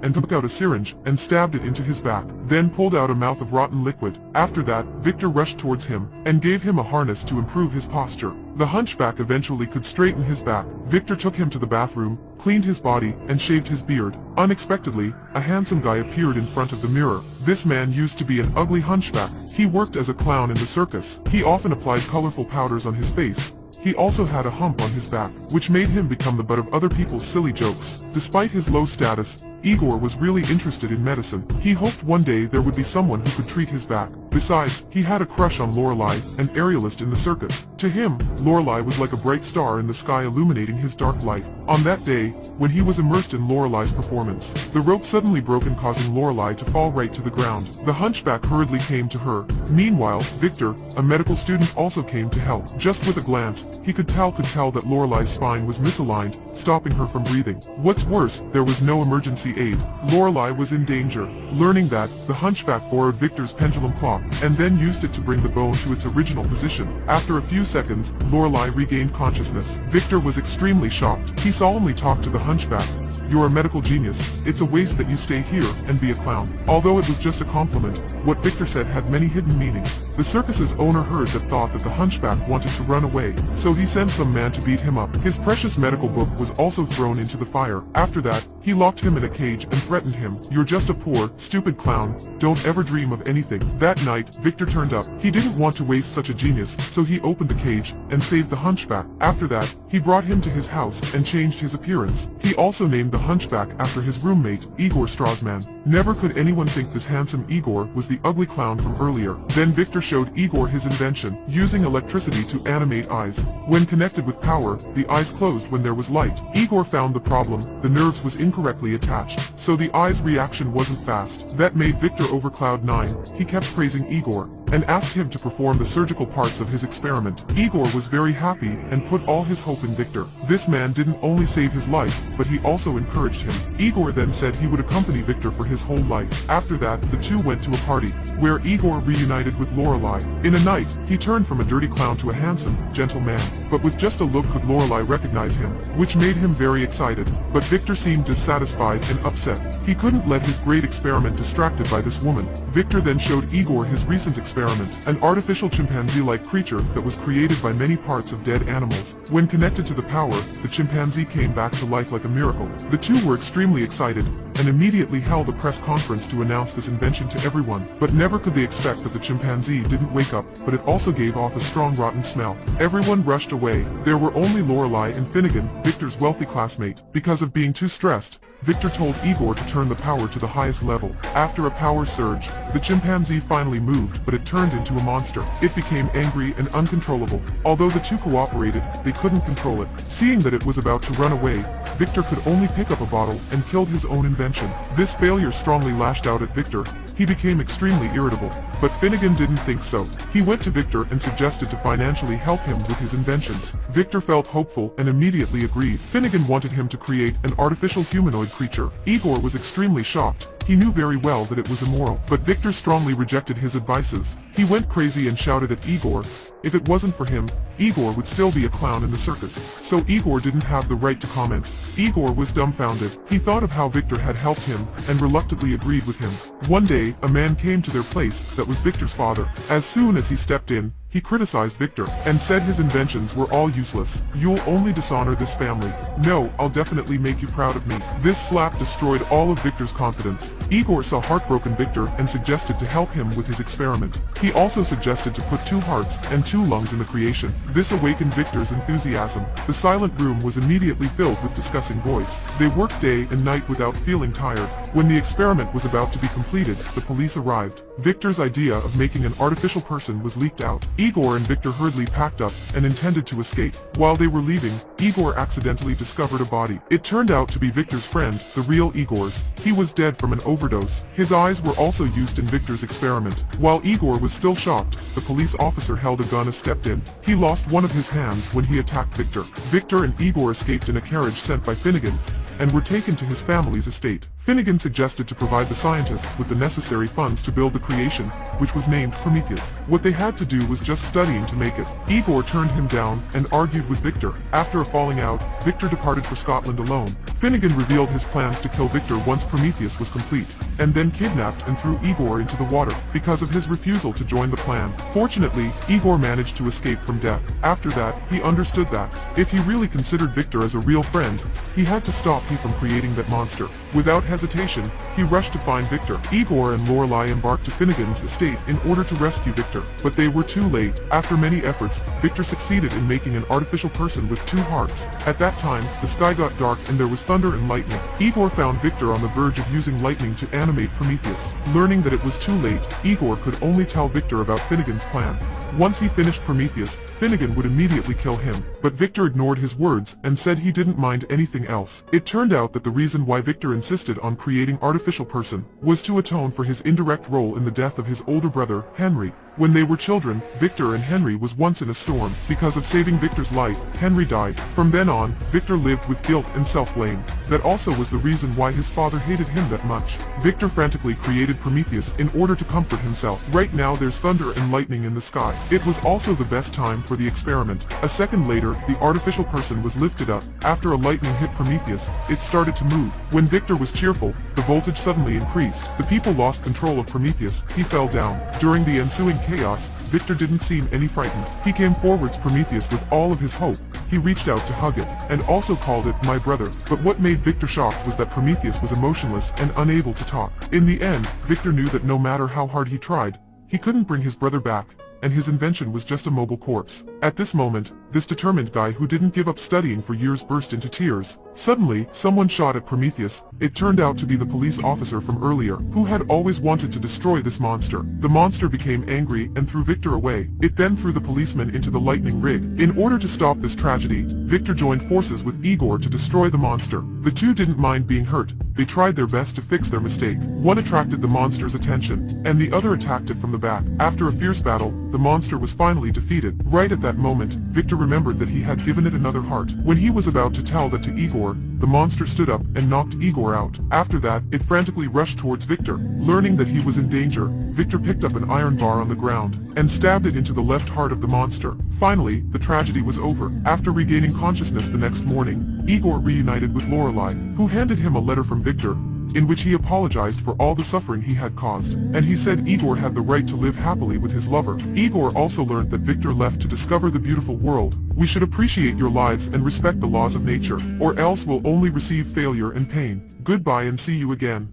and took out a syringe and stabbed it into his back, then pulled out a mouth of rotten liquid. After that, Victor rushed towards him and gave him a harness to improve his posture. The hunchback eventually could straighten his back. Victor took him to the bathroom, cleaned his body, and shaved his beard. Unexpectedly, a handsome guy appeared in front of the mirror. This man used to be an ugly hunchback. He worked as a clown in the circus. He often applied colorful powders on his face. He also had a hump on his back, which made him become the butt of other people's silly jokes. Despite his low status, Igor was really interested in medicine. He hoped one day there would be someone who could treat his back. Besides, he had a crush on Lorelei, an aerialist in the circus. To him, Lorelei was like a bright star in the sky illuminating his dark life. On that day, when he was immersed in Lorelei's performance, the rope suddenly broke, causing Lorelei to fall right to the ground. The hunchback hurriedly came to her. Meanwhile, Victor, a medical student, also came to help. Just with a glance, he could tell that Lorelei's spine was misaligned, stopping her from breathing. What's worse, there was no emergency aid. Lorelei was in danger. Learning that, the hunchback borrowed Victor's pendulum clock and then used it to bring the bone to its original position. After a few seconds, Lorelei regained consciousness. Victor was extremely shocked. He solemnly talked to the hunchback. "You're a medical genius. It's a waste that you stay here and be a clown." Although it was just a compliment, what Victor said had many hidden meanings. The circus's owner heard that, thought that the hunchback wanted to run away, so he sent some man to beat him up. His precious medical book was also thrown into the fire. After that, he locked him in a cage and threatened him. "You're just a poor, stupid clown. Don't ever dream of anything." That night, Victor turned up. He didn't want to waste such a genius, so he opened the cage and saved the hunchback. After that, he brought him to his house and changed his appearance. He also named the hunchback after his roommate, Igor Strassman. Never could anyone think this handsome Igor was the ugly clown from earlier. Then Victor showed Igor his invention, using electricity to animate eyes. When connected with power, the eyes closed when there was light. Igor found the problem: the nerves was incorrectly attached, so the eye's reaction wasn't fast. That made Victor over cloud 9. He kept praising Igor and asked him to perform the surgical parts of his experiment. Igor was very happy and put all his hope in Victor. This man didn't only save his life, but he also encouraged him. Igor then said he would accompany Victor for his whole life. After that, the two went to a party, where Igor reunited with Lorelei. In a night, he turned from a dirty clown to a handsome, gentle man. But with just a look could Lorelei recognize him, which made him very excited. But Victor seemed dissatisfied and upset. He couldn't let his great experiment distracted by this woman. Victor then showed Igor his recent experiment, an artificial chimpanzee-like creature that was created by many parts of dead animals. When connected to the power, the chimpanzee came back to life like a miracle. The two were extremely excited and immediately held a press conference to announce this invention to everyone. But never could they expect that the chimpanzee didn't wake up, but it also gave off a strong rotten smell. Everyone rushed away. There were only Lorelei and Finnegan, Victor's wealthy classmate. Because of being too stressed, Victor told Igor to turn the power to the highest level. After a power surge, the chimpanzee finally moved, but it turned into a monster. It became angry and uncontrollable. Although the two cooperated, they couldn't control it. Seeing that it was about to run away, Victor could only pick up a bottle and killed his own invention. This failure strongly lashed out at Victor. He became extremely irritable, but Finnegan didn't think so. He went to Victor and suggested to financially help him with his inventions. Victor felt hopeful and immediately agreed. Finnegan wanted him to create an artificial humanoid creature. Igor was extremely shocked. He knew very well that it was immoral, but Victor strongly rejected his advices. He went crazy and shouted at Igor. If it wasn't for him, Igor would still be a clown in the circus. So Igor didn't have the right to comment. Igor was dumbfounded. He thought of how Victor had helped him and reluctantly agreed with him. One day, a man came to their place that was Victor's father. As soon as he stepped in, he criticized Victor and said his inventions were all useless. "You'll only dishonor this family. No, I'll definitely make you proud of me." This slap destroyed all of Victor's confidence. Igor saw heartbroken Victor and suggested to help him with his experiment. He also suggested to put 2 hearts and 2 lungs in the creation. This awakened Victor's enthusiasm. The silent room was immediately filled with discussing voice. They worked day and night without feeling tired. When the experiment was about to be completed, the police arrived. Victor's idea of making an artificial person was leaked out. Igor and Victor hurriedly packed up and intended to escape. While they were leaving, Igor accidentally discovered a body. It turned out to be Victor's friend, the real Igor's. He was dead from an overdose. His eyes were also used in Victor's experiment. While Igor was still shocked, the police officer held a gun and stepped in. He lost one of his hands when he attacked Victor. Victor and Igor escaped in a carriage sent by Finnegan, and were taken to his family's estate. Finnegan suggested to provide the scientists with the necessary funds to build the creation, which was named Prometheus. What they had to do was just studying to make it. Igor turned him down and argued with Victor. After a falling out, Victor departed for Scotland alone. Finnegan revealed his plans to kill Victor once Prometheus was complete, and then kidnapped and threw Igor into the water because of his refusal to join the plan. Fortunately, Igor managed to escape from death. After that, he understood that, if he really considered Victor as a real friend, he had to stop him from creating that monster. Without hesitation, he rushed to find Victor. Igor and Lorelei embarked to Finnegan's estate in order to rescue Victor, but they were too late. After many efforts, Victor succeeded in making an artificial person with 2 hearts. At that time, the sky got dark and there was thunder and lightning. Igor found Victor on the verge of using lightning to animate Prometheus. Learning that it was too late, Igor could only tell Victor about Finnegan's plan. Once he finished Prometheus, Finnegan would immediately kill him, but Victor ignored his words and said he didn't mind anything else. It turned out that the reason why Victor insisted on creating artificial person was to atone for his indirect role in the death of his older brother, Henry. When they were children, Victor and Henry was once in a storm. Because of saving Victor's life, Henry died. From then on, Victor lived with guilt and self-blame. That also was the reason why his father hated him that much. Victor frantically created Prometheus in order to comfort himself. Right now there's thunder and lightning in the sky. It was also the best time for the experiment. A second later, the artificial person was lifted up. After a lightning hit Prometheus, it started to move. When Victor was cheerful, the voltage suddenly increased. The people lost control of Prometheus. He fell down. During the ensuing chaos, Victor didn't seem any frightened. He came forwards Prometheus with all of his hope. He reached out to hug it, and also called it my brother. But what made Victor shocked was that Prometheus was emotionless and unable to talk. In the end, Victor knew that no matter how hard he tried, he couldn't bring his brother back, and his invention was just a mobile corpse. At this moment, this determined guy who didn't give up studying for years burst into tears. Suddenly, someone shot at Prometheus. It turned out to be the police officer from earlier, who had always wanted to destroy this monster. The monster became angry and threw Victor away. It then threw the policeman into the lightning rig. In order to stop this tragedy, Victor joined forces with Igor to destroy the monster. The two didn't mind being hurt. They tried their best to fix their mistake. One attracted the monster's attention, and the other attacked it from the back. After a fierce battle, the monster was finally defeated. Right at that moment, Victor remembered that he had given it another heart. When he was about to tell that to Igor, the monster stood up and knocked Igor out. After that, it frantically rushed towards Victor. Learning that he was in danger, Victor picked up an iron bar on the ground and stabbed it into the left heart of the monster. Finally, the tragedy was over. After regaining consciousness the next morning, Igor reunited with Lorelei, who handed him a letter from Victor, in which he apologized for all the suffering he had caused, and he said Igor had the right to live happily with his lover. Igor also learned that Victor left to discover the beautiful world. We should appreciate your lives and respect the laws of nature, or else we'll only receive failure and pain. Goodbye and see you again.